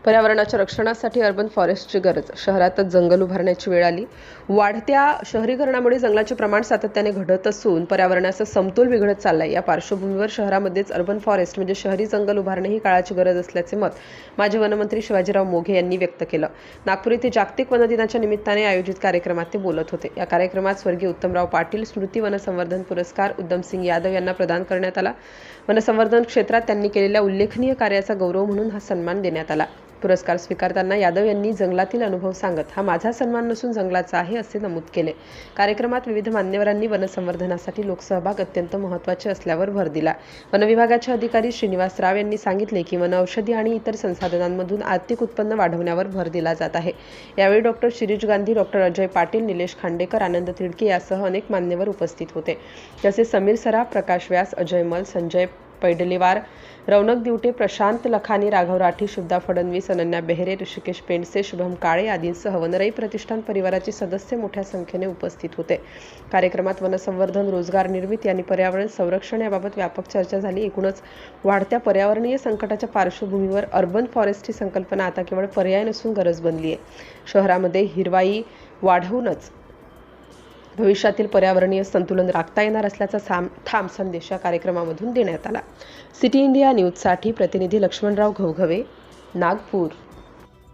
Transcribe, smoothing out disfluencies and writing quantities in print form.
पर्यावरणाच्या रक्षणासाठी अर्बन फॉरेस्टची गरज. शहरातच जंगल उभारण्याची वेळ आली. वाढत्या शहरीकरणामुळे जंगलाचे प्रमाण सातत्याने घटत असून पर्यावरणाचा समतोल बिघडत चाललाय. या पार्श्वभूमीवर शहरामध्येच अर्बन फॉरेस्ट म्हणजे शहरी जंगल उभारणे ही काळाची गरज असल्याचे मत माजी वनमंत्री शिवाजीराव मोघे यांनी व्यक्त केलं. नागपूर येथे जागतिक वन दिनाच्या निमित्ताने आयोजित कार्यक्रमात ते बोलत होते. या कार्यक्रमात स्वर्गीय उत्तमराव पाटील स्मृती वनसंवर्धन पुरस्कार उद्धमसिंग यादव यांना प्रदान करण्यात आला. वनसंवर्धन क्षेत्रात त्यांनी केलेल्या उल्लेखनीय कार्याचा गौरव म्हणून हा सन्मान देण्यात आला. पुरस्कार स्वीकारताना यादव यांनी जंगलातील अनुभव सांगत हा माझा सन्मान नसून जंगलाचा आहे असे नमूद केले. कार्यक्रमात विविध मान्यवरांनी वनसंवर्धनासाठी लोकसहभाग अत्यंत महत्त्वाचे असल्यावर भर दिला. वनविभागाचे अधिकारी श्रीनिवास राव यांनी सांगितले की वन औषधी आणि इतर संसाधनांमधून आर्थिक उत्पन्न वाढवण्यावर भर दिला जात आहे. यावेळी डॉक्टर शिरीष गांधी, डॉक्टर अजय पाटील, निलेश खांडेकर, आनंद तिडके यासह अनेक मान्यवर उपस्थित होते. तसेच समीर सराफ, प्रकाश व्यास, अजय मल, संजय पैडलेवार, रौनक दिवटे, प्रशांत लखानी, राघव राठी, शुभदा फडणवीस, अनन्या बेहरे, ऋषिकेश पेंडसे, शुभम काळे आदींसह वनराई प्रतिष्ठान परिवाराचे सदस्य मोठ्या संख्येने उपस्थित होते. कार्यक्रमात वनसंवर्धन, रोजगार निर्मिती आणि पर्यावरण संरक्षण याबाबत व्यापक चर्चा झाली. एकूणच वाढत्या पर्यावरणीय संकटाच्या पार्श्वभूमीवर अर्बन फॉरेस्ट ही संकल्पना आता केवळ पर्याय नसून गरज बनली आहे. शहरामध्ये हिरवाई वाढवूनच भविष्यातील पर्यावरणीय संतुलन राखता येणार असल्याचा ठाम संदेश या कार्यक्रमामधून देण्यात आला. सिटी इंडिया न्यूजसाठी प्रतिनिधी लक्ष्मणराव घवघवे, नागपूर.